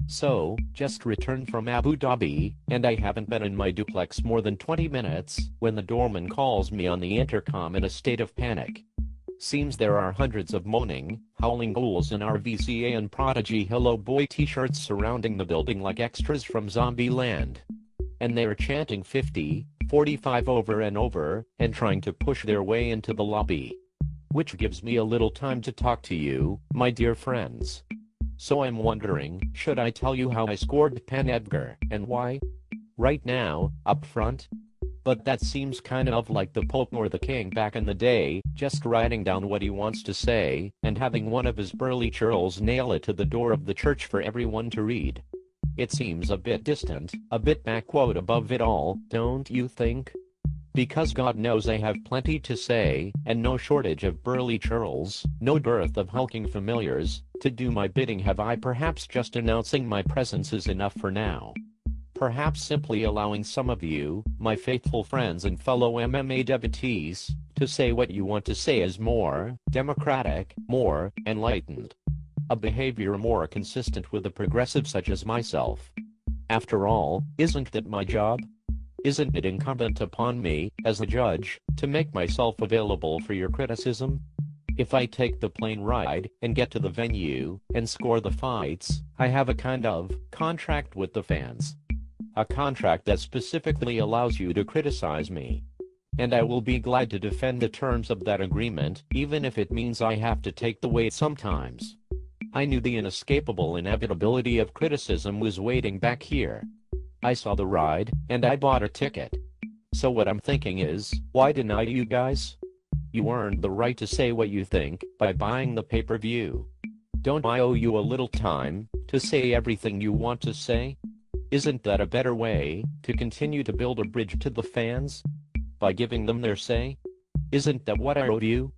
So, just returned from Abu Dhabi, and I haven't been in my duplex more than 20 minutes, when the doorman calls me on the intercom in a state of panic. Seems there are hundreds of moaning, howling ghouls in our VCA and Prodigy Hello Boy t-shirts surrounding the building like extras from Zombie Land. And they're chanting 50, 45 over and over, and trying to push their way into the lobby. Which gives me a little time to talk to you, my dear friends. So I'm wondering, should I tell you how I scored Penn Edgar, and why? Right now, up front? But that seems kind of like the Pope or the King back in the day, just writing down what he wants to say, and having one of his burly churls nail it to the door of the church for everyone to read. It seems a bit distant, a bit backquote above it all, don't you think? Because God knows I have plenty to say, and no shortage of burly churls, no dearth of hulking familiars, to do my bidding. Have I perhaps just announcing my presence is enough for now? Perhaps simply allowing some of you, my faithful friends and fellow MMA devotees, to say what you want to say is more democratic, more enlightened. A behavior more consistent with a progressive such as myself. After all, isn't that my job? Isn't it incumbent upon me, as a judge, to make myself available for your criticism? If I take the plane ride, and get to the venue, and score the fights, I have a kind of contract with the fans. A contract that specifically allows you to criticize me. And I will be glad to defend the terms of that agreement, even if it means I have to take the weight sometimes. I knew the inescapable inevitability of criticism was waiting back here. I saw the ride, and I bought a ticket. So what I'm thinking is, why deny you guys? You earned the right to say what you think by buying the pay-per-view. Don't I owe you a little time to say everything you want to say? Isn't that a better way to continue to build a bridge to the fans? By giving them their say? Isn't that what I owed you?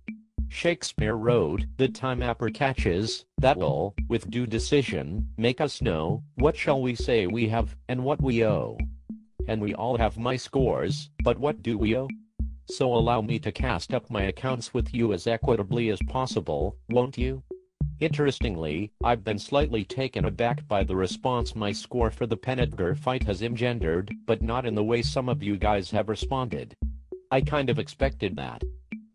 Shakespeare wrote, "The time catches, that will, with due decision, make us know, what shall we say we have, and what we owe. And we all have my scores, but what do we owe? So allow me to cast up my accounts with you as equitably as possible, won't you?" Interestingly, I've been slightly taken aback by the response my score for the Penn Edgar fight has engendered, but not in the way some of you guys have responded. I kind of expected that.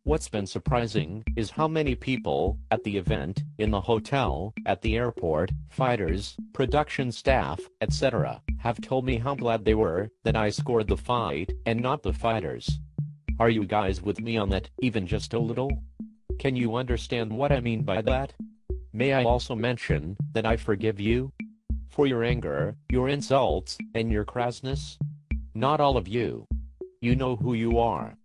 What's been surprising is how many people, at the event, in the hotel, at the airport, fighters, production staff, etc., have told me how glad they were that I scored the fight, and not the fighters. Are you guys with me on that, even just a little? Can you understand what I mean by that? May I also mention that I forgive you? For your anger, your insults, and your crassness? Not all of you. You know who you are.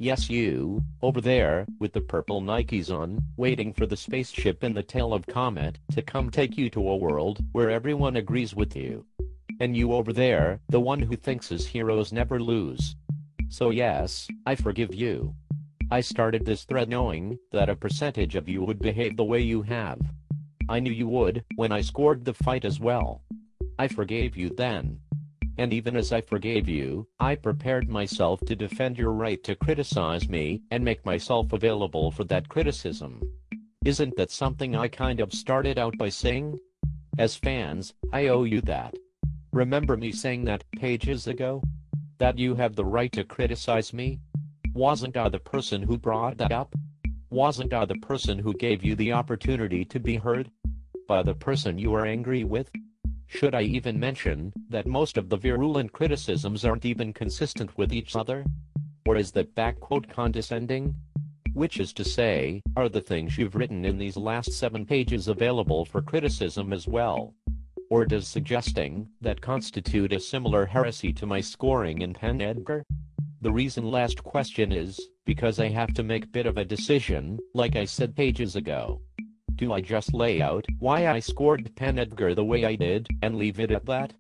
Yes, you, over there, with the purple Nikes on, waiting for the spaceship in the tail of Comet to come take you to a world where everyone agrees with you. And you over there, the one who thinks his heroes never lose. So yes, I forgive you. I started this thread knowing that a percentage of you would behave the way you have. I knew you would when I scored the fight as well. I forgave you then. And even as I forgave you, I prepared myself to defend your right to criticize me and make myself available for that criticism. Isn't that something I kind of started out by saying? As fans, I owe you that. Remember me saying that pages ago? That you have the right to criticize me? Wasn't I the person who brought that up? Wasn't I the person who gave you the opportunity to be heard? By the person you are angry with? Should I even mention that most of the virulent criticisms aren't even consistent with each other? Or is that backquote condescending? Which is to say, are the things you've written in these last 7 pages available for criticism as well? Or does suggesting that constitute a similar heresy to my scoring in Penn Edgar? The reason last question is, because I have to make a bit of a decision, like I said pages ago. Do I just lay out why I scored Penn Edgar the way I did, and leave it at that?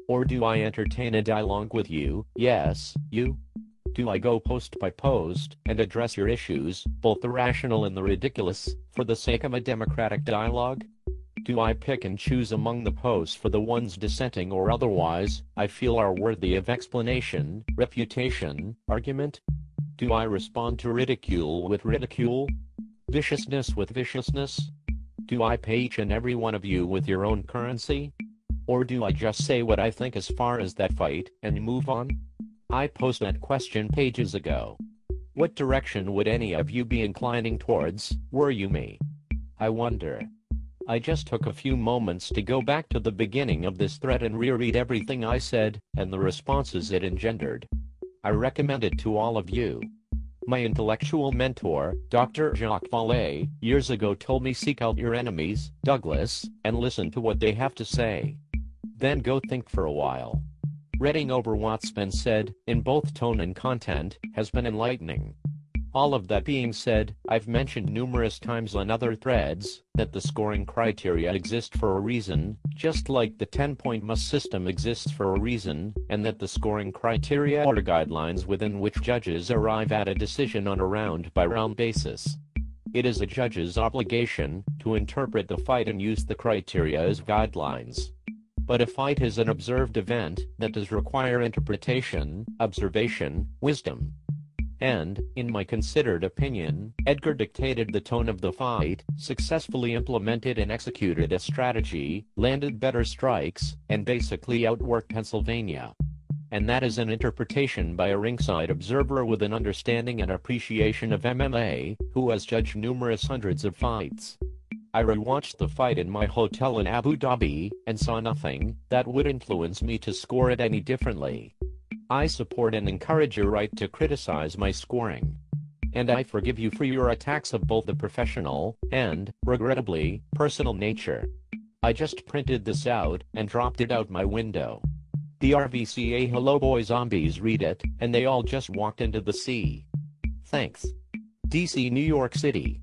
Or do I entertain a dialogue with you, yes, you? Do I go post by post, and address your issues, both the rational and the ridiculous, for the sake of a democratic dialogue? Do I pick and choose among the posts for the ones dissenting or otherwise I feel are worthy of explanation, refutation, argument? Do I respond to ridicule with ridicule? Viciousness with viciousness? Do I pay each and every one of you with your own currency? Or do I just say what I think as far as that fight and move on? I posed that question pages ago. What direction would any of you be inclining towards, were you me? I wonder. I just took a few moments to go back to the beginning of this thread and reread everything I said, and the responses it engendered. I recommend it to all of you. My intellectual mentor, Dr. Jacques Vallée, years ago told me seek out your enemies, Douglas, and listen to what they have to say. Then go think for a while. Reading over what's been said, in both tone and content, has been enlightening. All of that being said, I've mentioned numerous times on other threads that the scoring criteria exist for a reason, just like the 10-point must system exists for a reason, and that the scoring criteria are guidelines within which judges arrive at a decision on a round-by-round basis. It is a judge's obligation to interpret the fight and use the criteria as guidelines. But a fight is an observed event that does require interpretation, observation, wisdom. And, in my considered opinion, Edgar dictated the tone of the fight, successfully implemented and executed a strategy, landed better strikes, and basically outworked Pennsylvania. And that is an interpretation by a ringside observer with an understanding and appreciation of MMA, who has judged numerous hundreds of fights. I rewatched the fight in my hotel in Abu Dhabi, and saw nothing that would influence me to score it any differently. I support and encourage your right to criticize my scoring. And I forgive you for your attacks of both the professional and, regrettably, personal nature. I just printed this out and dropped it out my window. The RVCA Hello Boy Zombies read it, and they all just walked into the sea. Thanks. DC, New York City.